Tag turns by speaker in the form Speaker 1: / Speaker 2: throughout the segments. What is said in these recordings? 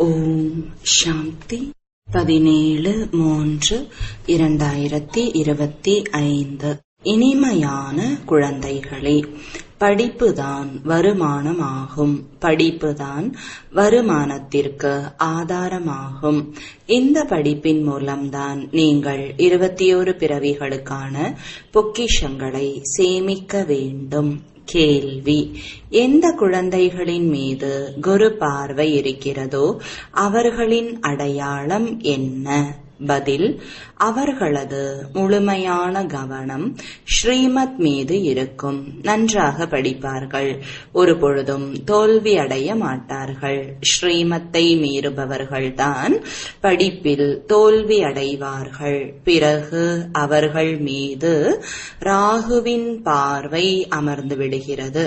Speaker 1: ஓம் சாந்தி. 17/3/2025. இனிமையான குழந்தைகளே, படிப்புதான் வருமானமாகும். படிப்புதான் வருமானத்திற்கு ஆதாரமாகும். இந்த படிப்பின் மூலம்தான் நீங்கள் 21 பிறவிகளுக்கான பொக்கிஷங்களை சேமிக்க வேண்டும். கேள்வி: எந்த குழந்தைகளின் மீது குரு பார்வை இருக்கிறதோ அவர்களின் அடையாளம் என்ன? பதில்: அவர்களது முழுமையான கவனம் ஸ்ரீமத் மீது இருக்கும். நன்றாக படிப்பார்கள். ஒரு பொழுதும் தோல்வி அடைய மாட்டார்கள். ஸ்ரீமத்தை மீறுபவர்கள்தான் படிப்பில் தோல்வி அடைவார்கள். பிறகு அவர்கள் மீது ராகுவின் பார்வை அமர்ந்து விடுகிறது.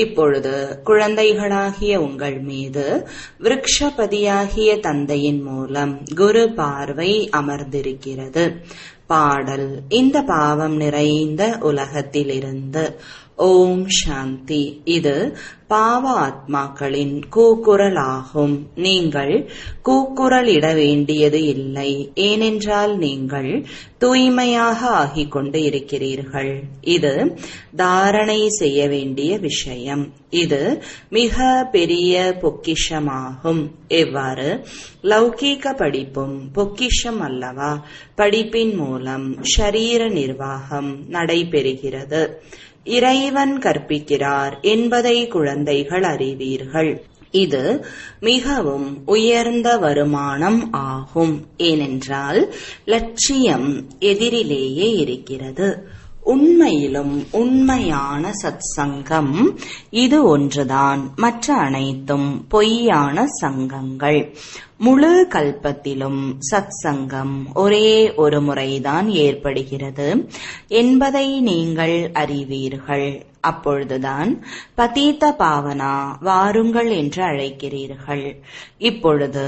Speaker 1: இப்பொழுது குழந்தைகளாகிய உங்கள் மீது விருக்ஷபதியாகிய தந்தையின் மூலம் குரு பார்வை அமர்ந்திருக்கிறது. பாடல்: இந்த பாவம் நிறைந்த உலகத்திலிருந்து. ஓம் சாந்தி. இது பாவ ஆத்மாக்களின் கூக்குரலாகும். நீங்கள் கூக்குரலிட வேண்டியது இல்லை. ஏனென்றால் நீங்கள் தூய்மையாக ஆகிக் கொண்டு இருக்கிறீர்கள். இது தாரணை செய்ய வேண்டிய விஷயம். இது மிக பெரிய பொக்கிஷமாகும். எவ்வாறு லௌகீக படிப்பும் பொக்கிஷம் அல்லவா? படிப்பின் மூலம் ஷரீர நிர்வாகம் நடைபெறுகிறது. இறைவன் கற்பிக்கிறார் என்பதை குழந்தைகள் அறிவீர்கள். இது மிகவும் உயர்ந்த வருமானம் ஆகும். ஏனென்றால் லட்சியம் எதிரிலேயே இருக்கிறது. உண்மையிலும் உண்மையான சத்சங்கம் இது ஒன்றுதான். மற்ற அனைத்தும் பொய்யான சங்கங்கள். முழு கல்பத்திலும் சத்சங்கம் ஒரே ஒரு முறைதான் ஏற்படுகிறது என்பதை நீங்கள் அறிவீர்கள். அப்பொழுதுதான் பதீத பாவனா வாருங்கள் என்று அழைக்கிறீர்கள். இப்பொழுது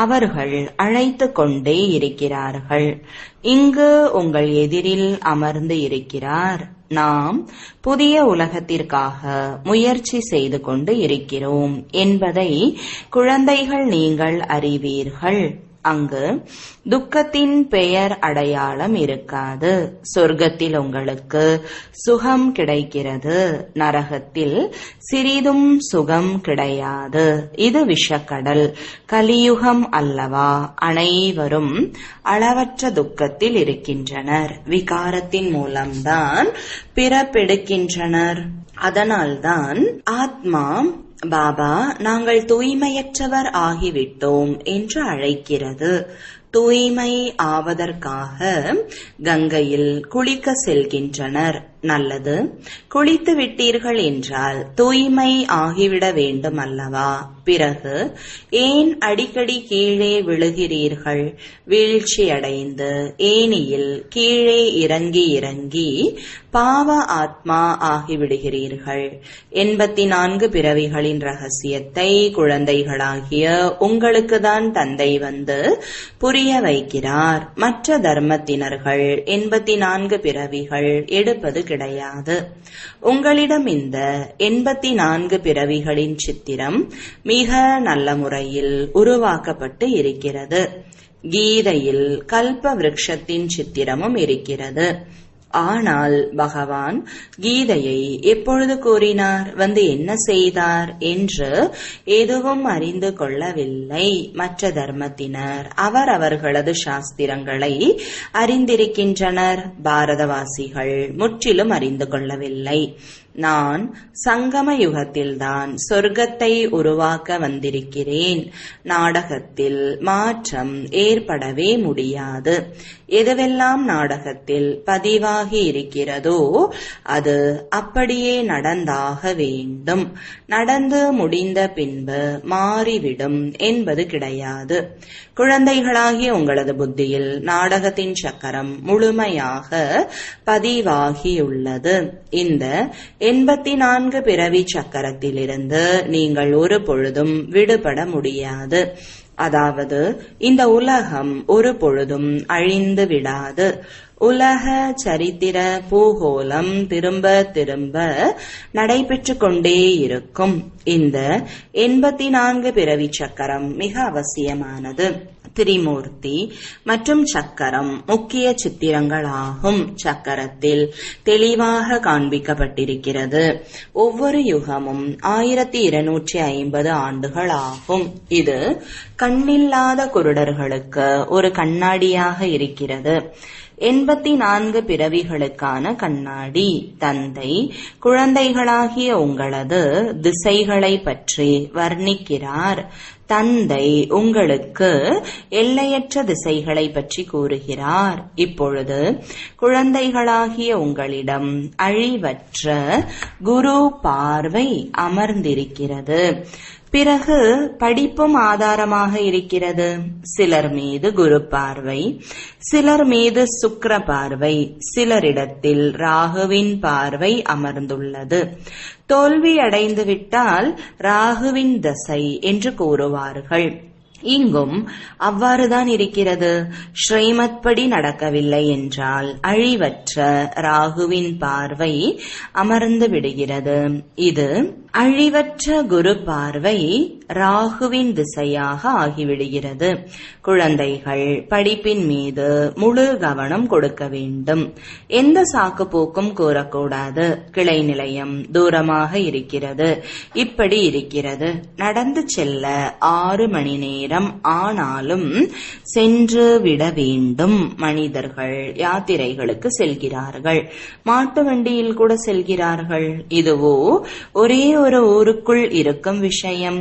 Speaker 1: அவர்கள் அழைத்து கொண்டே இருக்கிறார்கள். இங்கு உங்கள் எதிரில் அமர்ந்து இருக்கிறார். நாம் புதிய உலகத்திற்காக முயற்சி செய்து கொண்டு இருக்கிறோம் என்பதை குழந்தைகள் நீங்கள் அறிவீர்கள். அங்கு துக்கத்தின் பெயர் அடையாளம் இருக்காது. சொர்க்கத்தில் உங்களுக்கு சுகம் கிடைக்கிறது. நரகத்தில் சிறிதும் சுகம் கிடையாது. இது விஷக்கடல், கலியுகம் அல்லவா? அனைவரும் அளவற்ற துக்கத்தில் இருக்கின்றனர். விகாரத்தின் மூலம்தான் பிறப்பெடுக்கின்றனர். அதனால்தான் ஆத்மா பாபா நாங்கள் தூய்மையற்றவர் ஆகிவிட்டோம் என்று அழைக்கிறது. தூய்மை ஆவதற்காக கங்கையில் குளிக்க செல்கின்றனர். நல்லது, குளித்து விட்டீர்கள் என்றால் தூய்மை ஆகிவிட வேண்டும் அல்லவா? பிறகு ஏன் அடிக்கடி கீழே விழுகிறீர்கள்? வீழ்ச்சி அடைந்து ஏனியில் கீழே இறங்கி இறங்கி பாவ ஆத்மா ஆகிவிடுகிறீர்கள். 84 பிறவிகளின் ரகசியத்தை குழந்தைகளாகிய உங்களுக்குதான் தந்தை வந்து புரிய வைக்கிறார். மற்ற தர்மத்தினர்கள் 84 பிறவிகள் எடுப்பது கிடையாது. உங்களிடம் இந்த 84 பிறவிகளின் சித்திரம் மிக நல்ல முறையில் உருவாக்கப்பட்டு இருக்கிறது. கீதையில் கல்ப விருட்சத்தின் சித்திரமும் இருக்கிறது. ஆனால் பகவான் கீதையை எப்பொழுது கூறினார், வந்து என்ன செய்தார் என்று எதுவும் அறிந்து கொள்ளவில்லை. மற்ற தர்மத்தினர் அவர்களது சாஸ்திரங்களை அறிந்திருக்கின்றனர். பாரதவாசிகள் முற்றிலும் அறிந்து கொள்ளவில்லை. நான் சங்கம யுகத்தில்தான் சொர்க்கத்தை உருவாக்க வந்திருக்கிறேன். நாடகத்தில் மாற்றம் ஏற்படவே முடியாது. எதுவெல்லாம் நாடகத்தில் பதிவாகி இருக்கிறதோ அது அப்படியே நடந்தாக வேண்டும். நடந்து முடிந்த பின்பு மாறிவிடும் என்பது கிடையாது. குழந்தைகளாகிய உங்களது புத்தியில் நாடகத்தின் சக்கரம் முழுமையாக பதிவாகியுள்ளது. இந்த 84 பிறவி சக்கரத்திலிருந்து நீங்கள் ஒரு பொழுதும் விடுபட முடியாது. அதாவது இந்த உலகம் ஒரு பொழுதும் அழிந்து விடாது. உலக சரித்திர பூகோளம் திரும்ப திரும்ப நடைபெற்று கொண்டே இருக்கும். இந்த 84 பிறவி சக்கரம் மிக அவசியமானது. திரிமூர்த்தி மற்றும் சக்கரம் முக்கிய சித்திரங்களாகும். சக்கரத்தில் தெளிவாக காண்பிக்கப்பட்டிருக்கிறது. ஒவ்வொரு யுகமும் 1250 ஆண்டுகள் ஆகும். இது கண்ணில்லாத குருடர்களுக்கு ஒரு கண்ணாடியாக இருக்கிறது. 84 பிறவிகளுக்கான கண்ணாடி. தந்தை குழந்தைகளாகிய உங்களது திசைகளை பற்றி வர்ணிக்கிறார். தந்தை உங்களுக்கு எல்லையற்ற திசைகளை பற்றி கூறுகிறார். இப்பொழுது குழந்தைகளாகிய உங்களிடம் அழிவற்ற குரு பார்வை அமர்ந்திருக்கிறது. பிறகு படிப்பும் ஆதாரமாக இருக்கிறது. சிலர் மீது குரு பார்வை, சிலர் மீது சுக்கிர பார்வை, சிலரிடத்தில் ராகுவின் பார்வை அமர்ந்துள்ளது. தோல்வி அடைந்து விட்டால் ராகுவின் தசை என்று கூறுவார்கள். இங்கும் அவ்வாறுதான் இருக்கிறது. ஸ்ரீமத் படி நடக்கவில்லை என்றால் அழிவற்ற ராகுவின் பார்வை அமர்ந்து விடுகிறது. இது அழிவற்ற குரு பார்வை ராகுவின் திசையாக ஆகிவிடுகிறது. குழந்தைகள் படிப்பின் மீது முழு கவனம் கொடுக்க வேண்டும். எந்த சாக்கு போக்கும் கூறக்கூடாது. கிளை நிலையம் தூரமாக இருக்கிறது, இப்படி இருக்கிறது, நடந்து செல்ல 6 மணி நேரம் ஆனாலும் சென்று விட வேண்டும். மனிதர்கள் யாத்திரைகளுக்கு செல்கிறார்கள், மாட்டு வண்டியில் கூட செல்கிறார்கள். இதுவோ ஒரே ஒரு ஊருக்குள் இருக்கும் விஷயம்.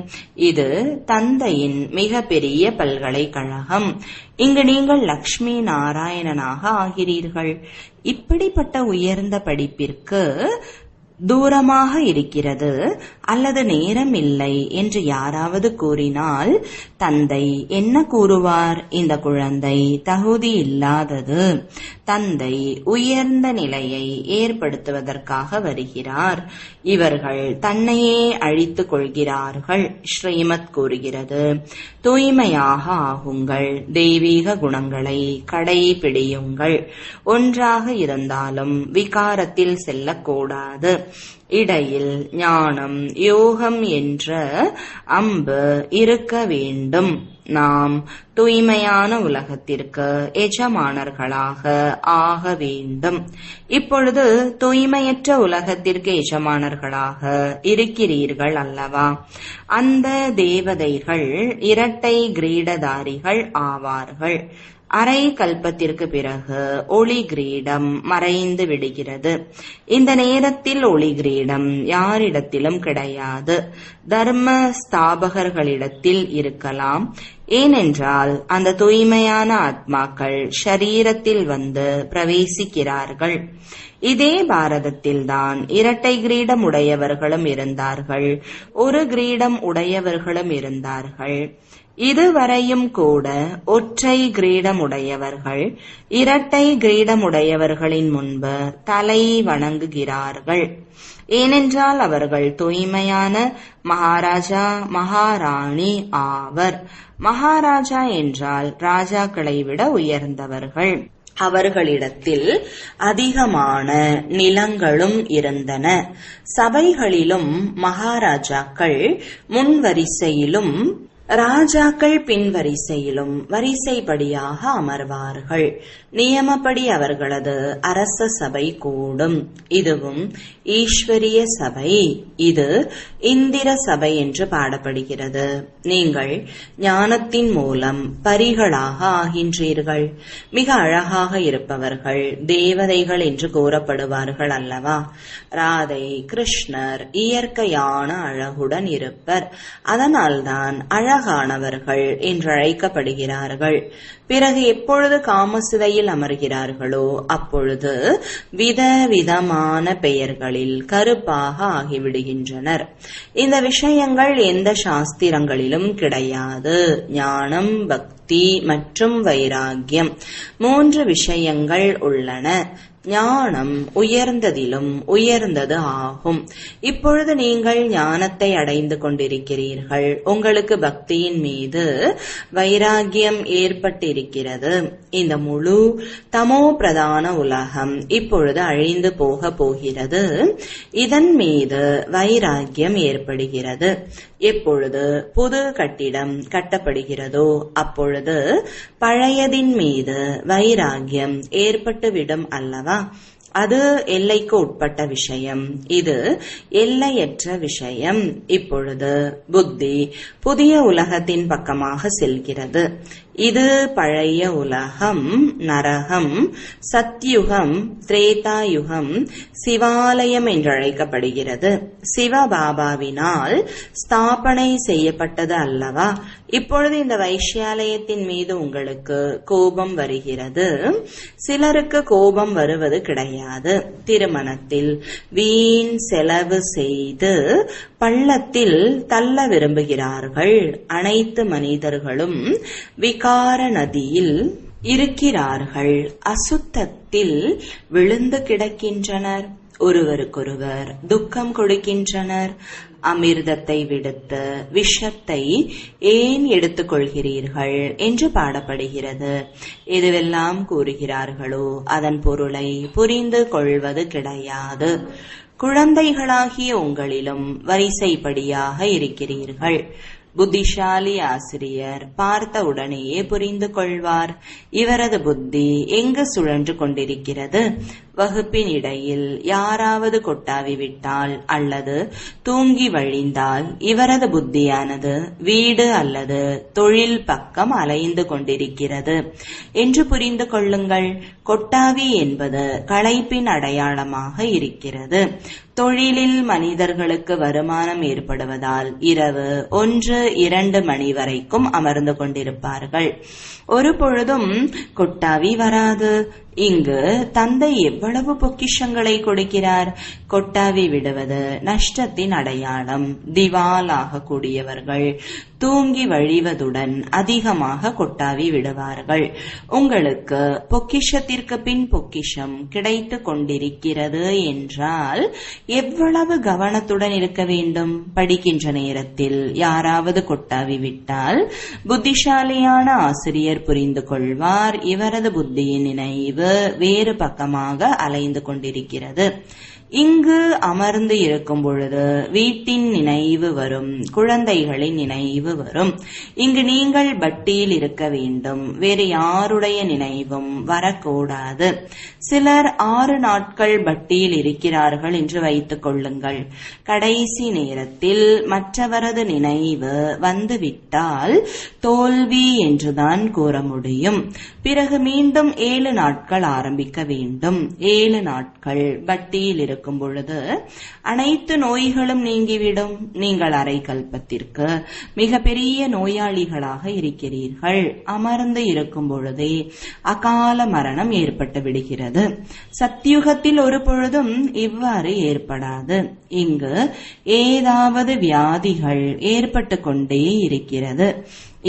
Speaker 1: இது தந்தையின் மிக பெரிய பல்கலைக்கழகம். இங்கு நீங்கள் லக்ஷ்மி நாராயணனாக ஆகிறீர்கள். இப்படிப்பட்ட உயர்ந்த படிப்பிற்கு தூரமாக இருக்கிறது அல்லது நேரம் இல்லை என்று யாராவது கூறினால் தந்தை என்ன கூறுவார்? இந்த குழந்தை தகுதி இல்லாதது. தந்தை உயர்ந்த நிலையை ஏற்படுத்துவதற்காக வருகிறார். இவர்கள் தன்னையே அழித்துக் கொள்கிறார்கள். ஸ்ரீமத் கூறுகிறது, தூய்மையாக ஆகுங்கள், தெய்வீக குணங்களை கடைபிடியுங்கள். ஒன்றாக இருந்தாலும் விகாரத்தில் செல்லக்கூடாது. இடையில் ஞானம் யோகம் என்ற அம்பு இருக்க வேண்டும். நாம் தூய்மையான உலகத்திற்கு எஜமானர்களாக ஆக வேண்டும். இப்பொழுது தூய்மையற்ற உலகத்திற்கு எஜமானர்களாக இருக்கிறீர்கள் அல்லவா? அந்த தேவதைகள் இரட்டை கிரீடதாரிகள் ஆவார்கள். அரை கல்பத்திற்கு பிறகு ஒளி கிரீடம் மறைந்து விடுகிறது. இந்த நேரத்தில் ஒளி கிரீடம் யாரிடத்திலும் கிடையாது. தர்ம ஸ்தாபகர்களிடத்தில் இருக்கலாம். ஏனென்றால் அந்த தூய்மையான ஆத்மாக்கள் ஷரீரத்தில் வந்து பிரவேசிக்கிறார்கள். இதே பாரதத்தில்தான் இரட்டை கிரீடம் உடையவர்களும் இருந்தார்கள், ஒரு கிரீடம் உடையவர்களும் இருந்தார்கள். இதுவரையும் கூட ஒற்றை கிரீடமுடையவர்கள் இரட்டை கிரீடமுடையவர்களின் முன்பு தலை வணங்குகிறார்கள். ஏனென்றால் அவர்கள் தூய்மையான மகாராஜா மகாராணி ஆவர். மகாராஜா என்றால் ராஜாக்களை விட உயர்ந்தவர்கள். அவர்களிடத்தில் அதிகமான நிலங்களும் இருந்தன. சபைகளிலும் மகாராஜாக்கள் முன்வரிசையிலும் ராஜாக்கள் பின்வரிசையிலும் வரிசைப்படியாக அமர்வார்கள். நியமப்படி அவர்களது அரச சபை கூடும். இதுவும் ஈஸ்வரிய சபை. இது இந்திர சபை என்று பாடப்படுகிறது. நீங்கள் ஞானத்தின் மூலம் பரிகளாக ஆகின்றீர்கள். மிக அழகாக இருப்பவர்கள் தேவதைகள் என்று கூறப்படுவார்கள் அல்லவா? ராதை கிருஷ்ணர் இயற்கையான அழகுடன் இருப்பர். அதனால்தான் அழகானவர்கள் என்றழைக்கப்படுகிறார்கள். பிறகு எப்பொழுது காமசிதையில் அமர்கிறார்களோ அப்பொழுது விதவிதமான பெயர்களில் கருப்பாக ஆகிவிடுகின்றனர். இந்த விஷயங்கள் எந்த சாஸ்திரங்களிலும் கிடையாது. ஞானம், பக்தி மற்றும் வைராகியம் 3 விஷயங்கள் உள்ளன. ஞானம் உயர்ந்ததிலும் உயர்ந்தது ஆகும். இப்பொழுது நீங்கள் ஞானத்தை அடைந்து கொண்டிருக்கிறீர்கள். உங்களுக்கு பக்தியின் மீது வைராகியம் ஏற்பட்டிருக்கிறது. இந்த முழு தமோ பிரதான உலகம் இப்பொழுது அழிந்து போக போகிறது. இதன் மீது வைராகியம் ஏற்படுகிறது. எப்பொழுது புது கட்டிடம் கட்டப்படுகிறதோ அப்பொழுது பழையதின் மீது வைராகியம் ஏற்பட்டுவிடும் அல்லவா? அது எல்லைக்கு உட்பட்ட விஷயம். இது எல்லையற்ற விஷயம். இப்பொழுது புத்தி புதிய உலகத்தின் பக்கமாக செல்கிறது. இது பழைய உலகம், நரகம், சத்யுகம், திரேதாயுகம், சிவாலயம் என்றழைக்கப்படுகிறது. சிவபாபாவினால் ஸ்தாபனை செய்யப்பட்டது அல்லவா? இப்பொழுது இந்த வைஷ்யாலயத்தின் மீது உங்களுக்கு கோபம் வருகிறது. சிலருக்கு கோபம் வருவது கிடையாது. திருமணத்தில் வீண் செலவு செய்து பள்ளத்தில் தள்ள விரும்புகிறார்கள். அனைத்து மனிதர்களும் விகார நதியில் இருக்கிறார்கள். அசுத்தத்தில் விழுந்து கிடக்கின்றனர். ஒருவருக்கொருவர் துக்கம் கொடுக்கின்றனர். அமிர்தத்தை விடுத்து விஷத்தை ஏன் எடுத்துக்கொள்கிறீர்கள் என்று பாடப்படுகிறது. எதுவெல்லாம் கூறுகிறார்களோ அதன் பொருளை புரிந்து கொள்வது கிடையாது. குழந்தைகளாகிய உங்களிலும் வரிசைப்படியாக இருக்கிறீர்கள். புத்திசாலி ஆசிரியர் பார்த்த உடனேயே புரிந்து கொள்வார். இவரது புத்தி எங்கு சுழன்று கொண்டிருக்கிறது? வகுப்பின் இடையில் யாராவது கொட்டாவி விட்டால் அல்லது தூங்கி வழிந்தால் இவரது புத்தியானது வீடு அல்லது தொழில் பக்கம் அலைந்து கொண்டிருக்கிறது என்று புரிந்து கொள்ளுங்கள். கொட்டாவி என்பது களைப்பின் அடையாளமாக இருக்கிறது. தொழிலில் மனிதர்களுக்கு வருமானம் ஏற்படுவதால் இரவு 1-2 மணி வரைக்கும் அமர்ந்து கொண்டிருப்பார்கள். ஒரு பொழுதும் கொட்டாவி வராது. இங்கு தந்தை எவ்வளவு பொக்கிஷங்களை கொடுக்கிறார். கொட்டாவி விடுவது நஷ்டத்தின் அடையாளம். திவாலாக கூடியவர்கள் தூங்கி வழிவதுடன் அதிகமாக கொட்டாவி விடுவார்கள். உங்களுக்கு பொக்கிஷத்திற்கு பின் பொக்கிஷம் கிடைத்து கொண்டிருக்கிறது என்றால் எவ்வளவு கவனத்துடன் இருக்க வேண்டும். படிக்கின்ற நேரத்தில் யாராவது கொட்டாவி விட்டால் புத்திசாலியான ஆசிரியர் புரிந்து கொள்வார். இவரது புத்தியின் நினைவு வேறு பக்கமாக அலைந்து கொண்டிருக்கிறது. இங்கு அமர்ந்து இருக்கும் பொழுது வீட்டின் நினைவு வரும், குழந்தைகளின் நினைவு வரும். இங்கு நீங்கள் பட்டியில் இருக்க வேண்டும். வேறு யாருடைய நினைவும் வரக்கூடாது. சிலர் 6 நாட்கள் பட்டியில் இருக்கிறார்கள் என்று வைத்துக் கொள்ளுங்கள். கடைசி நேரத்தில் மற்றவரது நினைவு வந்துவிட்டால் தோல்வி என்றுதான் கூற முடியும். பிறகு மீண்டும் 7 நாட்கள் ஆரம்பிக்க வேண்டும். 7 நாட்கள் பட்டியில் இருக்கும் பொழுது அனைத்து நோய்களும் நீங்கிவிடும். நீங்கள் அரை கல்பத்திற்கு மிக பெரிய நோயாளிகளாக இருக்கிறீர்கள். அமர்ந்து இருக்கும் பொழுதே அகால மரணம் ஏற்பட்டு விடுகிறது. சத்யுகத்தில் ஒரு பொழுதும் இவ்வாறு ஏற்படாது. இங்கு ஏதாவது வியாதிகள் ஏற்பட்டு கொண்டே இருக்கிறது.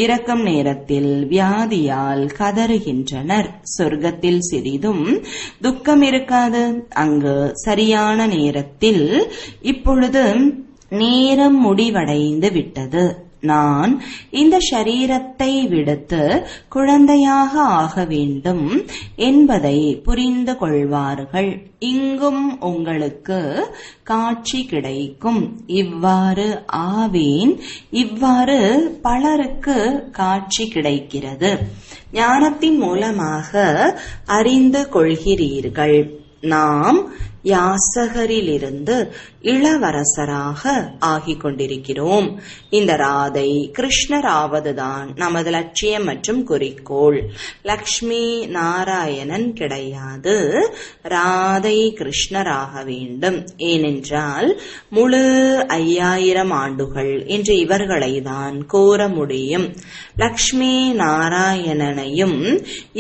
Speaker 1: இறக்கும் நேரத்தில் வியாதியால் கதறுகின்றனர். சொர்க்கத்தில் சிறிதும் துக்கம் இருக்காது. அங்கு சரியான நேரத்தில் இப்பொழுது நேரம் முடிவடைந்து விட்டது. நான் இந்த ஷரீரத்தை விடுத்து குழந்தையாக ஆக வேண்டும் என்பதை புரிந்து கொள்வார்கள். இங்கும் உங்களுக்கு காட்சி கிடைக்கும். இவ்வாறு ஆவேன், இவ்வாறு பலருக்கு காட்சி கிடைக்கிறது. ஞானத்தின் மூலமாக அறிந்து கொள்கிறீர்கள். நாம் யாசகரிலிருந்து இளவரசராக ஆகிக் கொண்டிருக்கிறோம். இந்த ராதை கிருஷ்ணராவதுதான் நமது லட்சியம் மற்றும் குறிக்கோள். லக்ஷ்மி நாராயணன் கிடையாது. ராதை கிருஷ்ணராக வேண்டும். ஏனென்றால் முழு 5000 ஆண்டுகள் என்று இவர்களை தான் கூற முடியும். லக்ஷ்மி நாராயணனையும்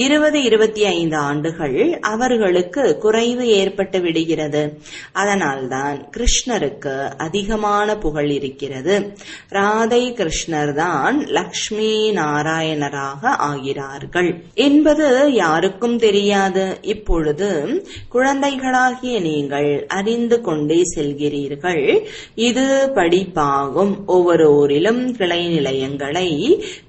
Speaker 1: 20-25 ஆண்டுகள் அவர்களுக்கு குறைவு ஏற்பட்டு விடுகிறது. விடுகிறது. அதனால்தான் கிருஷ்ணருக்கு அதிகமான புகழ் இருக்கிறது. ராதை கிருஷ்ணர் தான் லக்ஷ்மி நாராயணராக ஆகிறார்கள் என்பது யாருக்கும் தெரியாது. இப்பொழுது குழந்தைகளாகிய நீங்கள் அறிந்து கொண்டே செல்கிறீர்கள். இது படிப்பாகும். ஒவ்வொருவரிலும் கிளை நிலையங்களை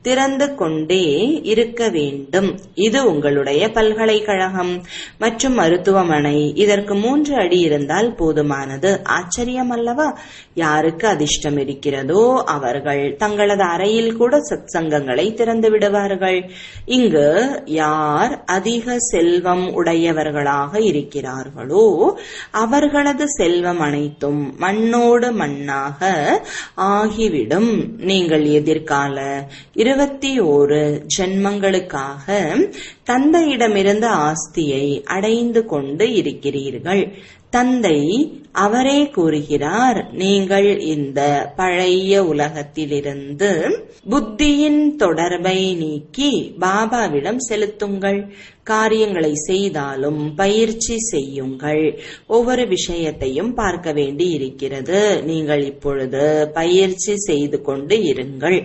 Speaker 1: திறந்து கொண்டே இருக்க வேண்டும். இது உங்களுடைய பல்கலைக்கழகம் மற்றும் மருத்துவமனை. இதற்கு 3 அடி இருந்தால் போதுமானது. ஆச்சரியம் அல்லவா? யாருக்கு அதிர்ஷ்டம் இருக்கிறதோ அவர்கள் தங்களது அறையில் கூட சத்சங்கங்களை திறந்து விடுவார்கள். இங்கு யார் அதிக செல்வம் உடையவர்களாக இருக்கிறார்களோ அவர்களது செல்வம் அனைத்தும் மண்ணோடு மண்ணாக ஆகிவிடும். நீங்கள் எதிர்கால 21 ஜென்மங்களுக்காக தந்தையிடமிருந்து ஆஸ்தியை அடைந்து கொண்டு இருக்கிறீர்கள். தந்தை அவரே கூறுகிறார், நீங்கள் இந்த பழைய உலகத்திலிருந்து புத்தியின் தொடர்பை நீக்கி பாபாவிடம் செலுத்துங்கள். காரியங்களை செய்தாலும் பயிற்சி செய்யுங்கள். ஒவ்வொரு விஷயத்தையும் பார்க்க வேண்டி இருக்கிறது. நீங்கள் இப்பொழுது பயிற்சி செய்து கொண்டு இருங்கள்.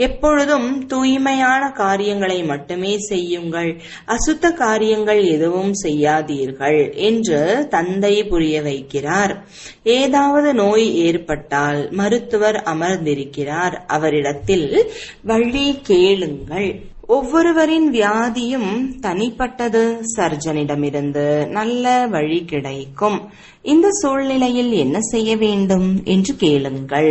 Speaker 1: எப்பொழுதும் தூய்மையான காரியங்களை மட்டுமே செய்யுங்கள். அசுத்த காரியங்கள் எதுவும் செய்யாதீர்கள் என்று தந்தை புரிய வைக்கிறார். ஏதாவது நோய் ஏற்பட்டால் மருத்துவர் அமர்ந்திருக்கிறார். அவரிடத்தில் வழி கேளுங்கள். ஒவ்வொருவரின் வியாதியும் தனிப்பட்டது. சர்ஜனிடமிருந்து நல்ல வழி கிடைக்கும். இந்த சூழ்நிலையில் என்ன செய்ய வேண்டும் என்று கேளுங்கள்.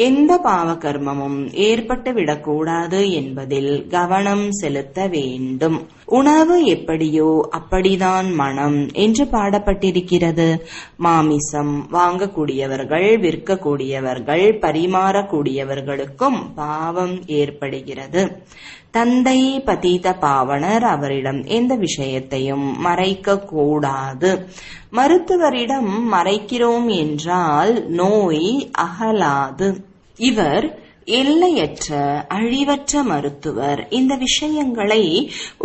Speaker 1: எந்த பாவ கர்மமும் ஏற்பட்டு விடக்கூடாது என்பதில் கவனம் செலுத்த வேண்டும். உணவு எப்படியோ அப்படிதான் மனம் என்று பாடப்பட்டிருக்கிறது. மாமிசம் வாங்கக்கூடியவர்கள், விற்கக்கூடியவர்கள், பரிமாறக்கூடியவர்களுக்கும் பாவம் ஏற்படுகிறது. தந்தை பதீத பாவனர். அவரிடம் எந்த விஷயத்தையும் மறைக்க கூடாது. மருத்துவரிடம் மறைக்கிறோம் என்றால் நோய் அகலாது. இவர் எல்லையற்ற அழிவற்ற மருத்துவர். இந்த விஷயங்களை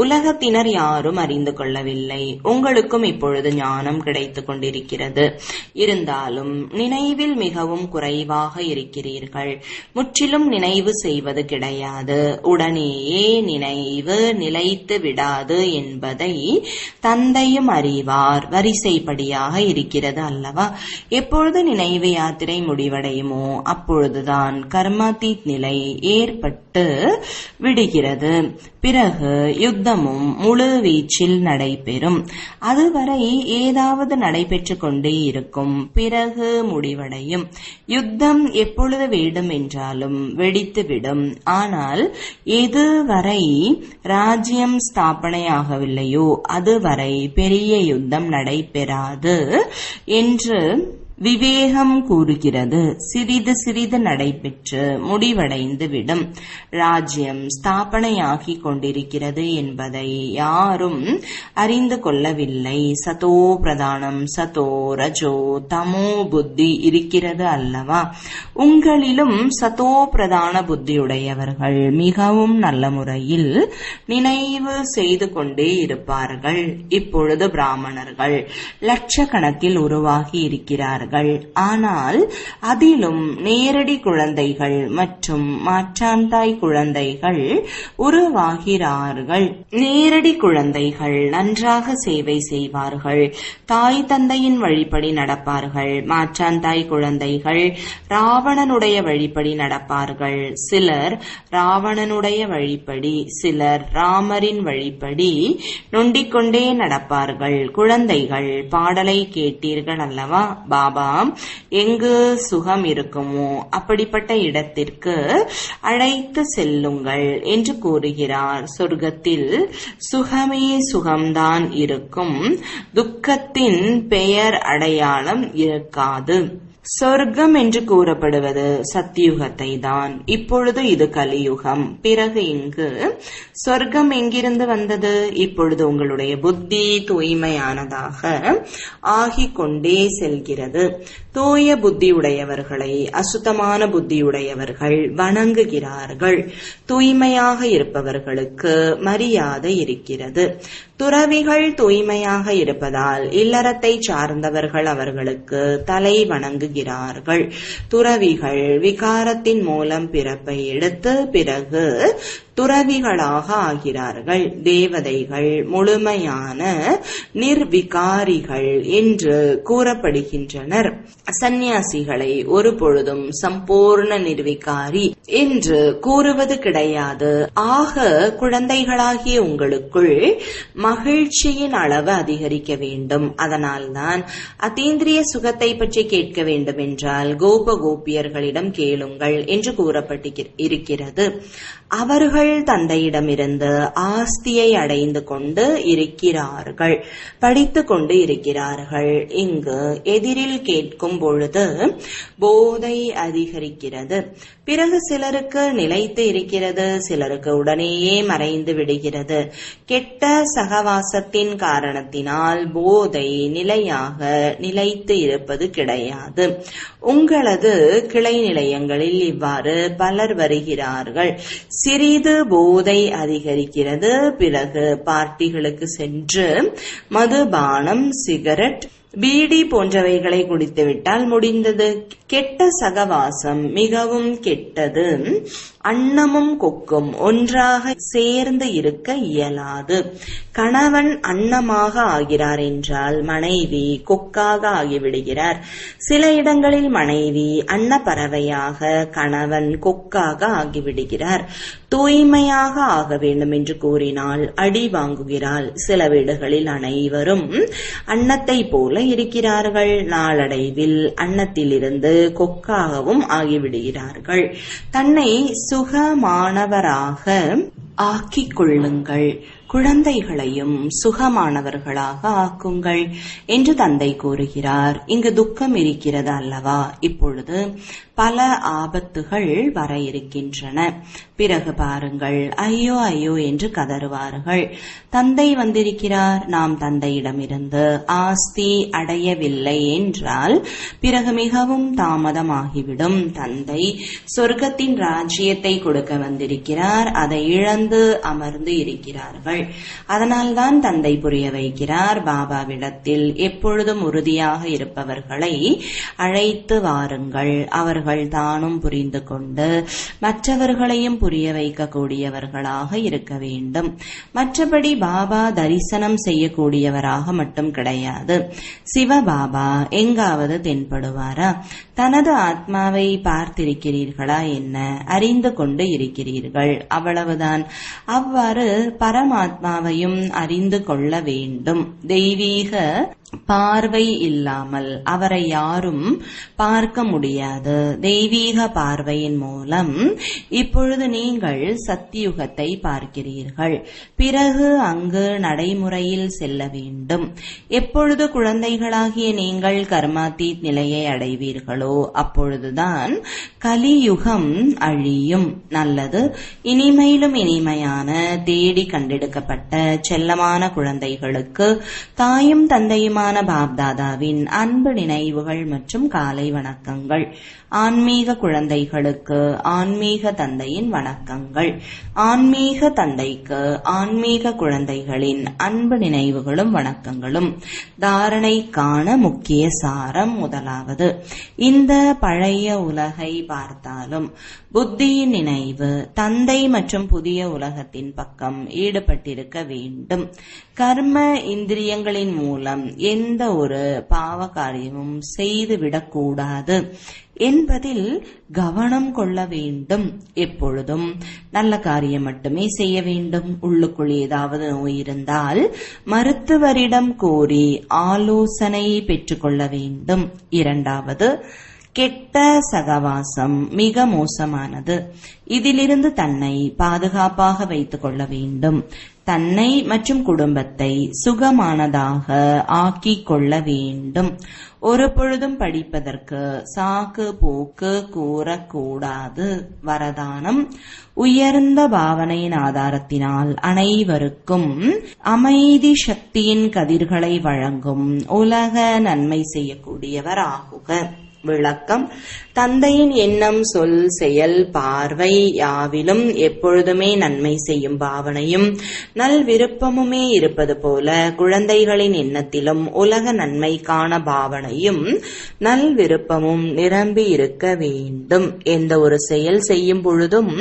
Speaker 1: உலகத்தினர் யாரும் அறிந்து கொள்ளவில்லை. உங்களுக்கும் இப்பொழுது ஞானம் கிடைத்துக் கொண்டிருக்கிறது. இருந்தாலும் நினைவில் மிகவும் குறைவாக இருக்கிறீர்கள். முற்றிலும் நினைவு செய்வது கிடையாது. உடனேயே நினைவு நிலைத்து விடாது என்பதை தந்தையும் அறிவார். வரிசைப்படியாக இருக்கிறது அல்லவா? எப்பொழுது நினைவு யாத்திரை முடிவடையுமோ அப்பொழுதுதான் கர்மாதி நிலை ஏற்பட்டு விடுகிறது. பிறகு யுத்தமும் முழு வீச்சில் நடைபெறும். அதுவரை ஏதாவது நடைபெற்று கொண்டே இருக்கும். பிறகு முடிவடையும். யுத்தம் எப்பொழுது வேண்டும் என்றாலும் வெடித்துவிடும். ஆனால் எதுவரை ராஜ்யம் ஸ்தாபனையாகவில்லையோ அதுவரை பெரிய யுத்தம் நடைபெறாது என்று விவேகம் கூறுகிறது. சிறிது சிறிது நடைபெற்று முடிவடைந்து விடும். ராஜ்யம் ஸ்தாபனையாகி கொண்டிருக்கிறது என்பதை யாரும் அறிந்து கொள்ளவில்லை. சதோ பிரதானம் சதோ ரஜோ தமோ புத்தி இருக்கிறது அல்லவா? உங்களிலும் சதோ பிரதான புத்தியுடையவர்கள் மிகவும் நல்ல முறையில் நினைவு செய்து கொண்டே இருப்பார்கள். இப்பொழுது பிராமணர்கள் லட்சக்கணக்கில் உருவாகி இருக்கிறார்கள். ஆனால் அதிலும் நேரடி குழந்தைகள் மற்றும் மாற்றாந்தாய் குழந்தைகள் உருவாகிறார்கள். நேரடி குழந்தைகள் நன்றாக சேவை செய்வார்கள். தாய் தந்தையின் வழிப்படி நடப்பார்கள். மாற்றாந்தாய் குழந்தைகள் ராவணனுடைய வழிப்படி நடப்பார்கள். சிலர் ராவணனுடைய வழிப்படி, சிலர் ராமரின் வழிப்படி நொண்டிக்கொண்டே நடப்பார்கள். குழந்தைகள் பாடலை கேட்டீர்கள் அல்லவா? பாபா எங்கு சுகம் இருக்குமோ அப்படிப்பட்ட இடத்திற்கு அழைத்து செல்லுங்கள் என்று கூறுகிறார். சொர்க்கத்தில் சுகமே சுகம்தான் இருக்கும். துக்கத்தின் பெயர் அடையாளம் இருக்காது. சொர்க்கம் என்று கூறப்படுவது சத்தியுகத்தை தான். இப்பொழுது இது கலியுகம். பிறகு இங்கு சொர்க்கம் எங்கிருந்து வந்தது? இப்பொழுது உங்களுடைய புத்தி தூய்மையானதாக ஆகிக் கொண்டே செல்கிறது. தூய புத்தியுடையவர்களை அசுத்தமான புத்தியுடையவர்கள் வணங்குகிறார்கள். தூய்மையாக இருப்பவர்களுக்கு மரியாதை இருக்கிறது. துறவிகள் தூய்மையாக இருப்பதால் இல்லறத்தை சார்ந்தவர்கள் அவர்களுக்கு தலை வணங்குகிறார்கள். துறவிகள் விகாரத்தின் மூலம் பிறப்பை எடுத்து பிறகு துறவிகளாக ஆகிறார்கள். தேவதைகள் முழுமையான நிர்விகாரிகள் என்று கூறப்படுகின்றனர். சந்நியாசிகளை ஒரு பொழுதும் சம்பூர்ண நிர்விகாரி என்று கூறுவது கிடையாது. ஆக குழந்தைகளாகிய உங்களுக்குள் மகிழ்ச்சியின் அளவு அதிகரிக்க வேண்டும். அதனால்தான் அதீந்திரிய சுகத்தை பற்றி கேட்க வேண்டும் என்றால் கோப கோபியர்களிடம் கேளுங்கள் என்று கூறப்பட்டிருக்கிறது. அவர்கள் தந்தையிடமிருந்து ஆஸ்தியை அடைந்து கொண்டு இருக்கிறார்கள், படித்துக் கொண்டு இருக்கிறார்கள். இங்கு எதிரில் கேட்கும் பொழுது போதை அதிகரிக்கிறது. பிறகு சிலருக்கு நிலைத்து இருக்கிறது, சிலருக்கு உடனேயே மறைந்து விடுகிறது. கெட்ட சகவாசத்தின் காரணத்தினால் போதை நிலையாக நிலைத்து இருப்பது கிடையாது. உங்களது கிளை நிலையங்களில் இவ்வாறு பலர் வருகிறார்கள். சிறிது போதை அதிகரிக்கிறது. பிறகு பார்ட்டிகளுக்கு சென்று மதுபானம், சிகரெட், பீடி போன்றவைகளை குடித்துவிட்டால் முடிந்தது. கெட்ட சகவாசம் மிகவும் கெட்டது. அன்னமும் கொக்கும் ஒன்றாக சேர்ந்து இருக்க இயலாது. கணவன் அன்னமாக ஆகிறார் என்றால் மனைவி கொக்காக ஆகிவிடுகிறார். சில இடங்களில் மனைவி அன்னப்பறவையாக, கணவன் கொக்காக ஆகிவிடுகிறார். தூய்மையாக ஆக வேண்டும் என்று கூறினால் அடி வாங்குகிறாள். சில வீடுகளில் அனைவரும் அன்னத்தை போல இருக்கிறார்கள். நாளடைவில் அன்னத்திலிருந்து கொக்காகவும் ஆகிவிடுகிறார்கள். தன்னை சுகமானவராக ஆக்கிக் கொள்ளுங்கள். குழந்தைகளையும் சுகமானவர்களாக ஆக்குங்கள் என்று தந்தை கூறுகிறார். இங்கு துக்கம் இருக்கிறது அல்லவா? இப்பொழுது பல ஆபத்துகள் வர இருக்கின்றன. பிறகு பாருங்கள், ஐயோ ஐயோ என்று கதறுவார்கள். தந்தை வந்திருக்கிறார். நாம் தந்தையிடமிருந்து ஆஸ்தி அடையவில்லை என்றால் பிறகு மிகவும் தாமதமாகிவிடும். தந்தை சொர்க்கத்தின் ராஜ்யத்தை கொடுக்க வந்திருக்கிறார். அதை இழந்து அமர்ந்து இருக்கிறார்கள். அதனால்தான் தந்தை புரிய வைக்கிறார். பாபாவிடத்தில் எப்பொழுதும் உறுதியாக இருப்பவர்களை அழைத்து வாருங்கள். அவர்கள் தானும் புரிந்து கொண்டு மற்றவர்களையும் புரிய வைக்கக்கூடியவர்களாக இருக்க வேண்டும். மற்றபடி பாபா தரிசனம் செய்யக்கூடியவராக மட்டும் கிடையாது. சிவபாபா எங்காவது தென்படுவாரா? தனது ஆத்மாவை பார்த்திருக்கிறீர்களா? என்ன அறிந்து கொண்டு இருக்கிறீர்கள், அவ்வளவுதான். அவ்வாறு பரமாத்மாவையும் அறிந்து கொள்ள வேண்டும். தெய்வீக பார்வை இல்லாமல் அவரை யாரும் பார்க்க முடியாது. தெய்வீக பார்வையின் மூலம் இப்பொழுது நீங்கள் சத்தியுகத்தை பார்க்கிறீர்கள். பிறகு அங்கு நடைமுறையில் செல்ல வேண்டும். எப்பொழுது குழந்தைகளாகிய நீங்கள் கர்மாத்தீத் நிலையை அடைவீர்களோ அப்பொழுதுதான் கலியுகம் அழியும். நல்லது. இனிமையிலும் இனிமையான தேடி கண்டெடுக்கப்பட்ட செல்லமான குழந்தைகளுக்கு தாயும் தந்தையுமான பாப்தாதாவின் அன்பு நினைவுகள் மற்றும் காலை வணக்கங்கள். ஆன்மீக குழந்தைகளுக்கு ஆன்மீக தந்தையின் வணக்கங்கள். ஆன்மீக தந்தைக்கு ஆன்மீக குழந்தைகளின் அன்பு நினைவுகளும் வணக்கங்களும். தாரணைக்கான முக்கிய சாரம். முதலாவது, இந்த பழைய உலகை பார்த்தாலும் புத்தியின் நினைவு தந்தை மற்றும் புதிய உலகத்தின் பக்கம் ஈடுபட்டிருக்க வேண்டும். கர்ம இந்திரியங்களின் மூலம் எந்த ஒரு பாவ காரியமும் செய்துவிடக்கூடாது என்பதில் கவனம் கொள்ள வேண்டும். எப்பொழுதும் நல்ல காரியம் மட்டுமே செய்ய வேண்டும். உள்ளுக்குள் ஏதாவது நோய் இருந்தால் மருத்துவரிடம் கோரி ஆலோசனை பெற்றுக்கொள்ள வேண்டும். இரண்டாவது, கெட்ட சகவாசம் மிக மோசமானது. இதிலிருந்து தன்னை பாதுகாப்பாக வைத்துக் கொள்ள வேண்டும். தன்னை மற்றும் குடும்பத்தை சுகமானதாக ஆக்கிக் கொள்ள வேண்டும். ஒரு பொழுதும் படிப்பதற்கு சாக்கு போக்கு கூறக்கூடாது. வரதானம். உயர்ந்த பாவனையின் ஆதாரத்தினால் அனைவருக்கும் அமைதி சக்தியின் கதிர்களை வழங்கும் உலக நன்மை செய்யக்கூடியவர் ஆகுக. விளக்கம்: தந்தையின் எண்ணம், சொல், செயல், பார்வை யாவிலும் எப்பொழுதுமே நன்மை செய்யும் பாவனையும் நல் விருப்பமுமே இருப்பது போல குழந்தைகளின் எண்ணத்திலும் உலக நன்மைக்கான பாவனையும் நல் விருப்பமும் நிரம்பி இருக்க வேண்டும். எந்த ஒரு செயல் செய்யும் பொழுதும்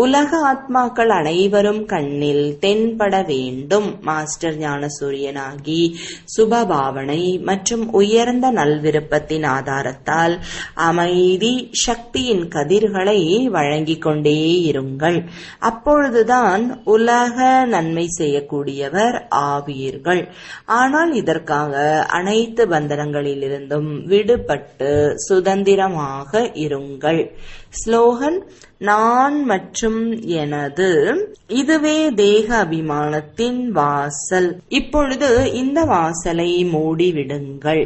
Speaker 1: உலக ஆத்மாக்கள் அனைவரும் கண்ணில் தென்பட வேண்டும். மாஸ்டர் ஞானசூரியனாகி சுபபாவனை மற்றும் உயர்ந்த நல்விருப்பத்தின் ஆதாரத்தால் அமைதி சக்தியின் கதிர்களை வழங்கிக் கொண்டே இருங்கள். அப்பொழுதுதான் உலக நன்மை செய்யக்கூடியவர் ஆவீர்கள். ஆனால் இதற்காக அனைத்து பந்தனங்களிலிருந்தும் விடுபட்டு சுதந்திரமாக இருங்கள். ஸ்லோகன்: நான் மற்றும் எனது, இதுவே தேக அபிமானத்தின் வாசல். இப்பொழுது இந்த வாசலை மூடிவிடுங்கள்.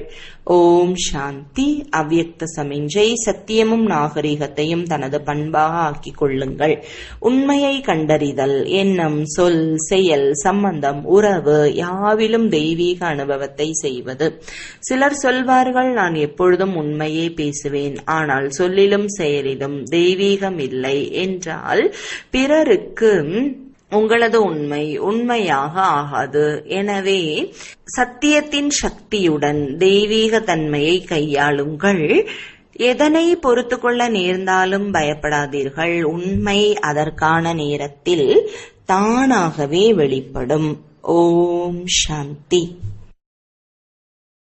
Speaker 1: ஓம் சாந்தி. அவ்யக்த சமிஞ்சை: சத்தியமும் நாகரிகத்தையும் தனது பண்பாக ஆக்கிக் கொள்ளுங்கள். உண்மையை கண்டறிதல், எண்ணம், சொல், செயல், சம்பந்தம், உறவு யாவிலும் தெய்வீக அனுபவத்தை செய்வது. சிலர் சொல்வார்கள், நான் எப்பொழுதும் உண்மையே பேசுவேன், ஆனால் சொல்லிலும் செயலிலும் தெய்வீகம் இல்லை என்றால் பிறருக்கு உங்களது உண்மை உண்மையாக ஆகாது. எனவே சத்தியத்தின் சக்தியுடன் தெய்வீக தன்மையை கையாளுங்கள். எதனை பொறுத்து கொள்ள நேர்ந்தாலும் பயப்படாதீர்கள். உண்மை அதற்கான நேரத்தில் தானாகவே வெளிப்படும். ஓம் சாந்தி.